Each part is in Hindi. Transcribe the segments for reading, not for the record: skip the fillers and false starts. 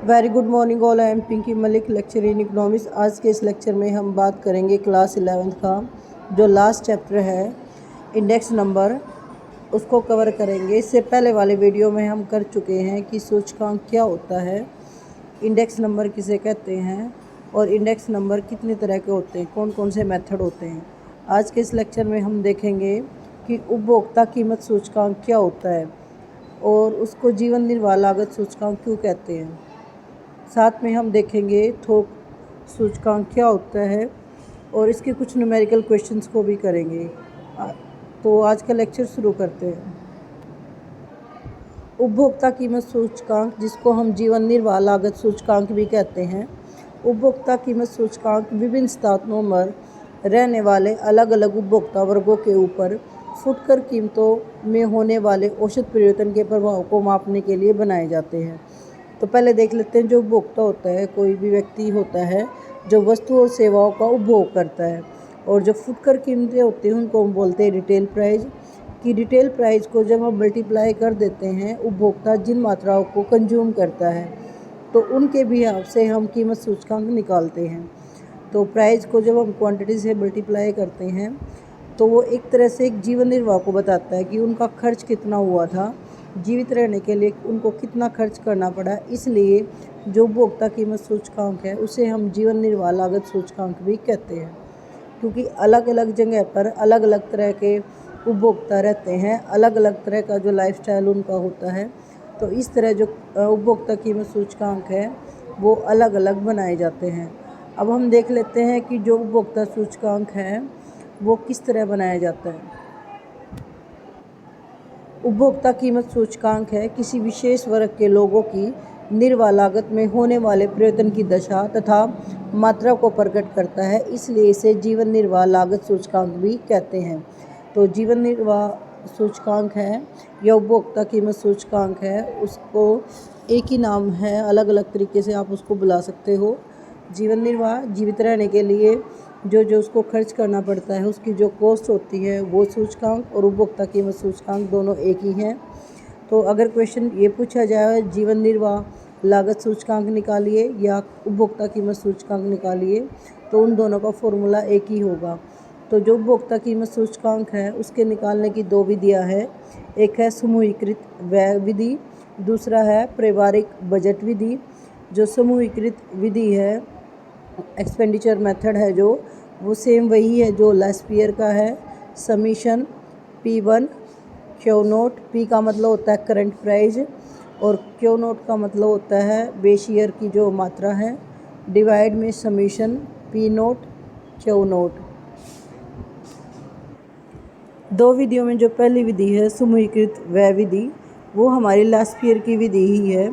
Very good morning all. I am Pinky Malik, lecture in economics. आज के इस लेक्चर में हम बात करेंगे क्लास 11th का जो लास्ट चैप्टर है इंडेक्स नंबर, उसको कवर करेंगे। इससे पहले वाले वीडियो में हम कर चुके हैं कि सूचकांक क्या होता है, इंडेक्स नंबर किसे कहते हैं और इंडेक्स नंबर कितने तरह के होते हैं, कौन कौन से मेथड होते हैं। आज के इस लेक्चर में हम देखेंगे कि उपभोक्ता कीमत सूचकांक क्या होता है और उसको जीवन निर्वाह लागत सूचकांक क्यों कहते हैं। साथ में हम देखेंगे थोक सूचकांक क्या होता है और इसके कुछ न्यूमेरिकल क्वेश्चंस को भी करेंगे। तो आज का लेक्चर शुरू करते हैं। उपभोक्ता कीमत सूचकांक, जिसको हम जीवन निर्वाह लागत सूचकांक भी कहते हैं। उपभोक्ता कीमत सूचकांक विभिन्न स्थानों पर रहने वाले अलग अलग उपभोक्ता वर्गों के ऊपर फुटकर कीमतों में होने वाले औसत परिवर्तन के प्रभाव को मापने के लिए बनाए जाते हैं। तो पहले देख लेते हैं, जो उपभोक्ता होता है कोई भी व्यक्ति होता है जो वस्तु और सेवाओं का उपभोग करता है, और जो फुटकर कीमतें होती हैं उनको हम बोलते हैं रिटेल प्राइस। कि रिटेल प्राइस को जब हम मल्टीप्लाई कर देते हैं उपभोक्ता जिन मात्राओं को कंज्यूम करता है तो उनके भी हिसाब से हम कीमत सूचकांक निकालते हैं। तो प्राइस को जब हम क्वांटिटी से मल्टीप्लाई करते हैं तो वो एक तरह से एक जीवन निर्वाह को बताता है कि उनका खर्च कितना हुआ था, जीवित रहने के लिए उनको कितना खर्च करना पड़ा। इसलिए जो उपभोक्ता कीमत सूचकांक है उसे हम जीवन निर्वाह लागत सूचकांक भी कहते हैं, क्योंकि अलग अलग जगह पर अलग अलग तरह के उपभोक्ता रहते हैं, अलग अलग तरह का जो लाइफस्टाइल उनका होता है। तो इस तरह जो उपभोक्ता कीमत सूचकांक है वो अलग अलग बनाए जाते हैं। अब हम देख लेते हैं कि जो उपभोक्ता सूचकांक है वो किस तरह बनाया जाता है। उपभोक्ता कीमत सूचकांक है किसी विशेष वर्ग के लोगों की निर्वाह लागत में होने वाले परिवर्तन की दशा तथा मात्रा को प्रकट करता है, इसलिए इसे जीवन निर्वाह लागत सूचकांक भी कहते हैं। तो जीवन निर्वाह सूचकांक है या उपभोक्ता कीमत सूचकांक है, उसको एक ही नाम है, अलग अलग तरीके से आप उसको बुला सकते हो। जीवन निर्वाह, जीवित रहने के लिए जो उसको खर्च करना पड़ता है उसकी जो कॉस्ट होती है वो सूचकांक, और उपभोक्ता कीमत सूचकांक दोनों एक ही हैं। तो अगर क्वेश्चन ये पूछा जाए जीवन निर्वाह लागत सूचकांक निकालिए या उपभोक्ता कीमत सूचकांक निकालिए, तो उन दोनों का फॉर्मूला एक ही होगा। तो जो उपभोक्ता कीमत सूचकांक है उसके निकालने की दो विधियाँ हैं। एक है समूहीकृत व्यय विधि, दूसरा है पारिवारिक बजट विधि। जो समूहीकृत विधि है, एक्सपेंडिचर मेथड है जो, वो सेम वही है जो लास्पियर का है। Summation P1 Q note, P का मतलब होता है करंट प्राइस और क्यू नोट का मतलब होता है बेस ईयर की जो मात्रा है, डिवाइड में summation P note Q note. दो विधियों में जो पहली विधि है समूहीकृत व्यय विधि, वो हमारी लास्पियर की विधि ही है।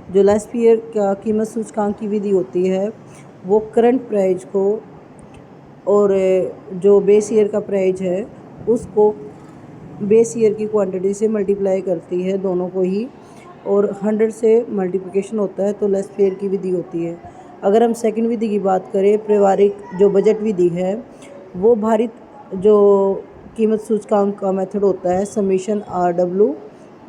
जो लास्पियर का कीमत सूचकांक की विधि होती है वो करंट प्राइस को और जो बेस ईयर का प्राइस है उसको बेस ईयर की क्वांटिटी से मल्टीप्लाई करती है, दोनों को ही, और 100 से मल्टीप्लिकेशन होता है, तो लास्पियर की विधि होती है। अगर हम सेकंड विधि की बात करें, पारिवारिक जो बजट विधि है, वो भारित जो कीमत सूचकांक का मेथड होता है समीशन RW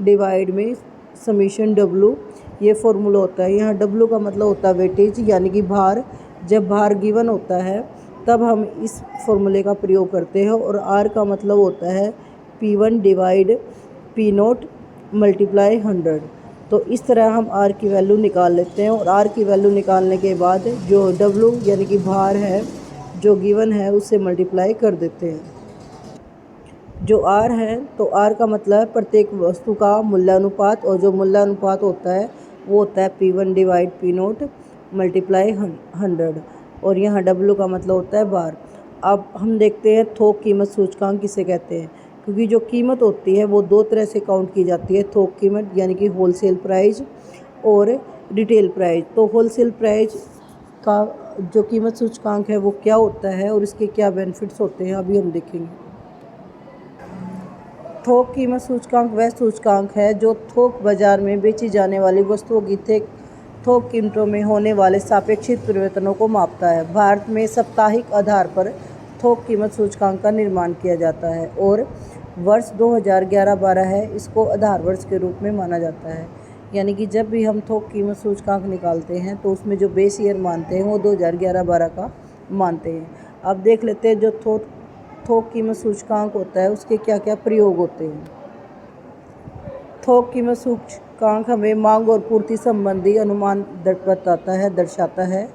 डिवाइड में समीशन W। ये फॉर्मूला होता है। यहाँ W का मतलब होता है वेटेज, यानी कि भार। जब भार गिवन होता है तब हम इस फॉर्मूले का प्रयोग करते हैं, और R का मतलब होता है P1 divide P note multiply 100। तो इस तरह हम R की वैल्यू निकाल लेते हैं, और R की वैल्यू निकालने के बाद जो W यानी कि भार है जो गिवन है उससे मल्टीप्लाई कर देते हैं। जो R है तो R का मतलब है प्रत्येक वस्तु का मूल्यानुपात, और जो मूल्यानुपात होता है वो होता है P1 divide P note multiply 100, और यहाँ W का मतलब होता है बार। अब हम देखते हैं थोक कीमत सूचकांक किसे कहते हैं, क्योंकि जो कीमत होती है वो दो तरह से काउंट की जाती है। थोक कीमत यानी कि होलसेल प्राइस और रिटेल प्राइस। तो होलसेल प्राइस का जो कीमत सूचकांक है वो क्या होता है और इसके क्या बेनिफिट्स होते हैं अभी हम देखेंगे। थोक कीमत सूचकांक वह सूचकांक है जो थोक बाजार में बेची जाने वाली वस्तुओं की थोक कीमतों में होने वाले सापेक्षिक परिवर्तनों को मापता है। भारत में साप्ताहिक आधार पर थोक कीमत सूचकांक का निर्माण किया जाता है और वर्ष 2011-12 है इसको आधार वर्ष के रूप में माना जाता है। यानी कि जब भी हम थोक कीमत सूचकांक निकालते हैं तो उसमें जो बेस ईयर मानते हैं वो 2011-12 का मानते हैं। अब देख लेते हैं जो थोक कीमत सूचकांक होता है उसके क्या क्या प्रयोग होते हैं। थोक कीमत सूचकांक हमें मांग और पूर्ति संबंधी अनुमान दर्शाता है।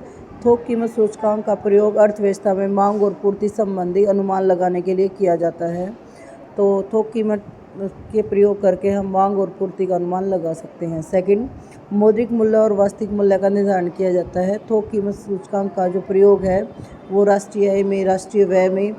थोक कीमत सूचकांक का प्रयोग अर्थव्यवस्था में मांग और पूर्ति संबंधी अनुमान लगाने के लिए किया जाता है। तो थोक कीमत के प्रयोग करके हम मांग और पूर्ति का अनुमान लगा सकते हैं। सेकंड, मौद्रिक मूल्य और वास्तविक मूल्य का निर्धारण किया जाता है। थोक कीमत सूचकांक का जो प्रयोग है वो राष्ट्रीय आय में, राष्ट्रीय व्यय में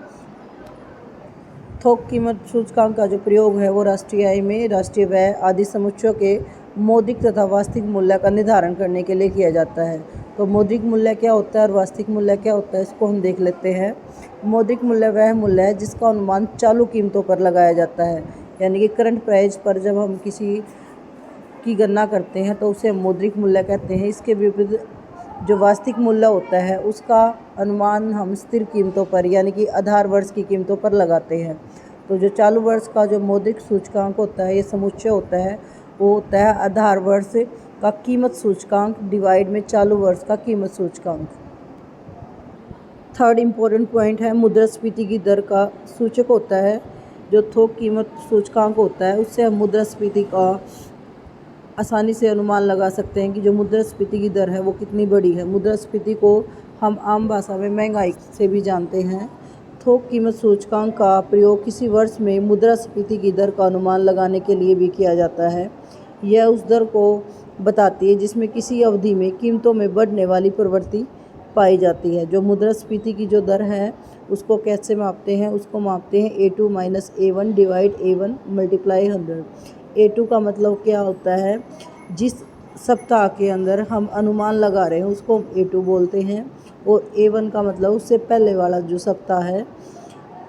थोक कीमत सूचकांक का जो प्रयोग है वो राष्ट्रीय आय में, राष्ट्रीय व्यय आदि समुच्चयों के मौद्रिक तथा वास्तविक मूल्य का निर्धारण करने के लिए किया जाता है। तो मौद्रिक मूल्य क्या होता है और वास्तविक मूल्य क्या होता है इसको हम देख लेते हैं। मौद्रिक मूल्य वह मूल्य है जिसका अनुमान चालू कीमतों पर लगाया जाता है, यानी कि करंट प्राइस पर जब हम किसी की गणना करते हैं तो उसे मौद्रिक मूल्य कहते हैं। इसके विपरीत जो वास्तविक मूल्य होता है उसका अनुमान हम स्थिर कीमतों पर यानी कि आधार वर्ष की कीमतों पर लगाते हैं। तो जो चालू वर्ष का जो मौद्रिक सूचकांक होता है, ये समुच्चय होता है, वो होता है आधार वर्ष का कीमत सूचकांक डिवाइड में चालू वर्ष का कीमत सूचकांक। थर्ड इम्पोर्टेंट पॉइंट है मुद्रास्फीति की दर का सूचक होता है। जो थोक कीमत सूचकांक होता है उससे हम मुद्रास्फीति का आसानी से अनुमान लगा सकते हैं कि जो मुद्रास्फीति की दर है वो कितनी बड़ी है। मुद्रास्फीति को हम आम भाषा में महंगाई से भी जानते हैं। थोक कीमत सूचकांक का प्रयोग किसी वर्ष में मुद्रास्फीति की दर का अनुमान लगाने के लिए भी किया जाता है। यह उस दर को बताती है जिसमें किसी अवधि में कीमतों में बढ़ने वाली प्रवृत्ति पाई जाती है। जो मुद्रास्फीति की जो दर है उसको कैसे मापते हैं, उसको मापते हैं A2 - A1 divide A1 multiply 100। A2 का मतलब क्या होता है, जिस सप्ताह के अंदर हम अनुमान लगा रहे हैं उसको A2 बोलते हैं, और A1 का मतलब उससे पहले वाला जो सप्ताह है।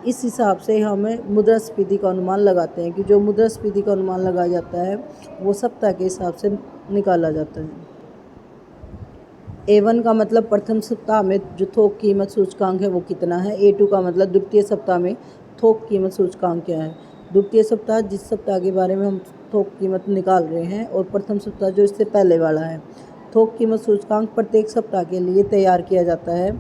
इस हिसाब से हम मुद्रास्फीति का अनुमान लगाते हैं कि जो मुद्रास्फीति का अनुमान लगाया जाता है वो सप्ताह के हिसाब से निकाला जाता है। A1 का मतलब प्रथम सप्ताह में जो थोक कीमत सूचकांक है वो कितना है। A2 का मतलब द्वितीय सप्ताह में थोक कीमत सूचकांक क्या है। द्वितीय सप्ताह जिस सप्ताह के बारे में हम थोक कीमत निकाल रहे हैं, और प्रथम सप्ताह जो इससे पहले वाला है। थोक कीमत सूचकांक प्रत्येक सप्ताह के लिए तैयार किया जाता है।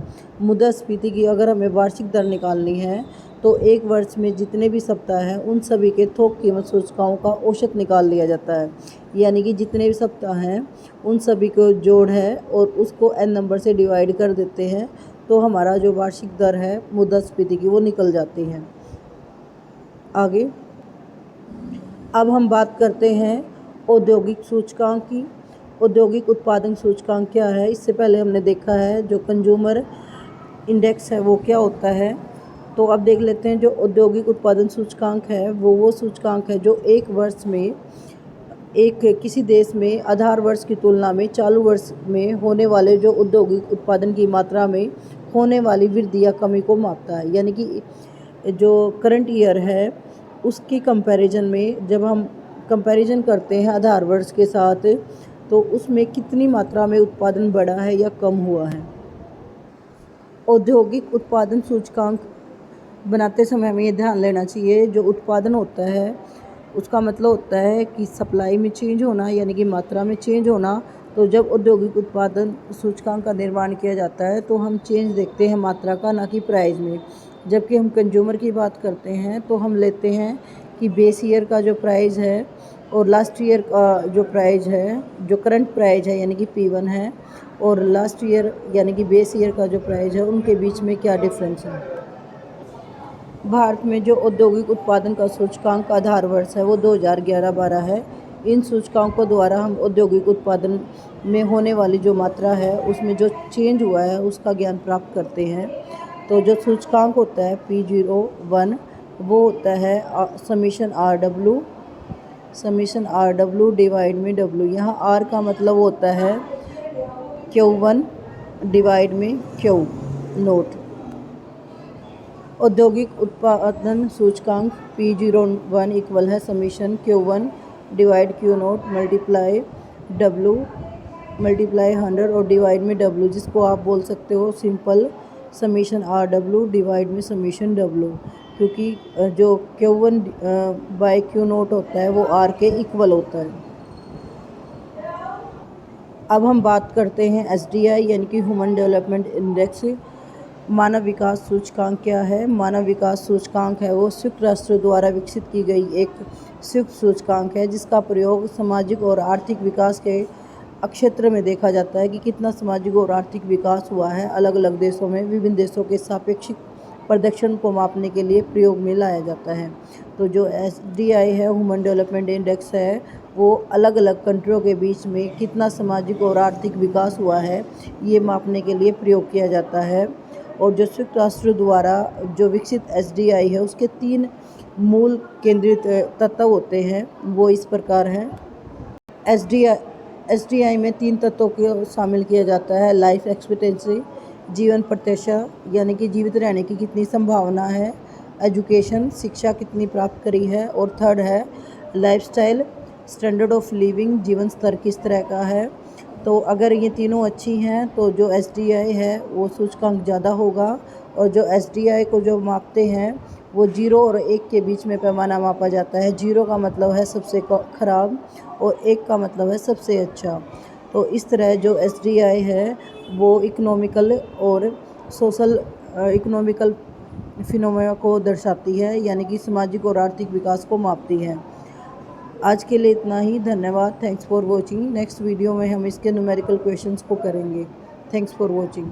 मुद्रास्फीति की अगर हमें वार्षिक दर निकालनी है तो एक वर्ष में जितने भी सप्ताह हैं उन सभी के थोक कीमत सूचकांकों का औसत निकाल लिया जाता है, यानी कि जितने भी सप्ताह हैं उन सभी को जोड़ है और उसको n नंबर से डिवाइड कर देते हैं, तो हमारा जो वार्षिक दर है मुद्रास्फीति की वो निकल जाती है। आगे अब हम बात करते हैं औद्योगिक सूचकांक की। औद्योगिक उत्पादन सूचकांक क्या है, इससे पहले हमने देखा है जो कंज्यूमर इंडेक्स है वो क्या होता है। तो अब देख लेते हैं जो औद्योगिक उत्पादन सूचकांक है वो सूचकांक है जो एक वर्ष में किसी देश में आधार वर्ष की तुलना में चालू वर्ष में होने वाले जो औद्योगिक उत्पादन की मात्रा में होने वाली वृद्धि या कमी को मापता है। यानी कि जो करंट ईयर है उसकी कंपैरिजन में जब हम कंपैरिजन करते हैं आधार वर्ष के साथ, तो उसमें कितनी मात्रा में उत्पादन बढ़ा है या कम हुआ है। औद्योगिक उत्पादन सूचकांक बनाते समय हमें ये ध्यान लेना चाहिए, जो उत्पादन होता है उसका मतलब होता है कि सप्लाई में चेंज होना, यानी कि मात्रा में चेंज होना। तो जब औद्योगिक उत्पादन सूचकांक का निर्माण किया जाता है तो हम चेंज देखते हैं मात्रा का, ना कि प्राइस में। जबकि हम कंज्यूमर की बात करते हैं तो हम लेते हैं कि बेस ईयर का जो प्राइस है और लास्ट ईयर का जो प्राइस है, जो करंट प्राइस है यानी कि P1 है, और लास्ट ईयर यानी कि बेस ईयर का जो प्राइस है, उनके बीच में क्या डिफरेंस है। भारत में जो औद्योगिक उत्पादन का सूचकांक आधार वर्ष है वो 2011-12 है। इन सूचकांकों द्वारा हम औद्योगिक उत्पादन में होने वाली जो मात्रा है उसमें जो चेंज हुआ है उसका ज्ञान प्राप्त करते हैं। तो जो सूचकांक होता है P01 वो होता है समीशन RW डिवाइड में W। यहाँ R का मतलब होता है Q1 डिवाइड में Q नोट। औद्योगिक उत्पादन सूचकांक P01 इक्वल है summation Q1 divide Q note multiply W multiply 100 और डिवाइड में W, जिसको आप बोल सकते हो सिंपल समीशन RW डिवाइड में समीशन W, क्योंकि जो Q1 बाय Q नोट होता है वो R के इक्वल होता है। अब हम बात करते हैं SDI यानी कि ह्यूमन डेवलपमेंट इंडेक्स। मानव विकास सूचकांक क्या है? मानव विकास सूचकांक है वो संयुक्त राष्ट्र द्वारा विकसित की गई एक संयुक्त सूचकांक है जिसका प्रयोग सामाजिक और आर्थिक विकास के क्षेत्र में देखा जाता है कि कितना सामाजिक और आर्थिक विकास हुआ है अलग अलग देशों में। विभिन्न देशों के सापेक्षिक प्रदर्शन को मापने के लिए प्रयोग में लाया जाता है। तो जो SDI है ह्यूमन डेवलपमेंट इंडेक्स है वो अलग अलग कंट्रियों के बीच में कितना सामाजिक और आर्थिक विकास हुआ है ये मापने के लिए प्रयोग किया जाता है। और जो संयुक्त राष्ट्र द्वारा जो विकसित SDI है उसके 3 मूल केंद्रित तत्व होते हैं, वो इस प्रकार हैं। SDI में 3 तत्वों को शामिल किया जाता है। लाइफ एक्सपेक्टेंसी, जीवन प्रत्याशा यानी कि जीवित रहने की कितनी संभावना है। एजुकेशन, शिक्षा कितनी प्राप्त करी है। और थर्ड है लाइफस्टाइल, स्टैंडर्ड ऑफ लिविंग, जीवन स्तर किस तरह का है। तो अगर ये तीनों अच्छी हैं तो जो SDI है वो सूचकांक ज़्यादा होगा। और जो SDI को जो मापते हैं वो 0 और 1 के बीच में पैमाना मापा जाता है। 0 का मतलब है सबसे ख़राब और 1 का मतलब है सबसे अच्छा। तो इस तरह जो SDI है वो इकोनॉमिकल और सोशल इकोनॉमिकल फिनोमेना को दर्शाती है यानी कि सामाजिक और आर्थिक विकास को मापती है। आज के लिए इतना ही। धन्यवाद। Thanks for watching. Next video में हम इसके न्यूमेरिकल क्वेश्चंस को करेंगे। Thanks for watching.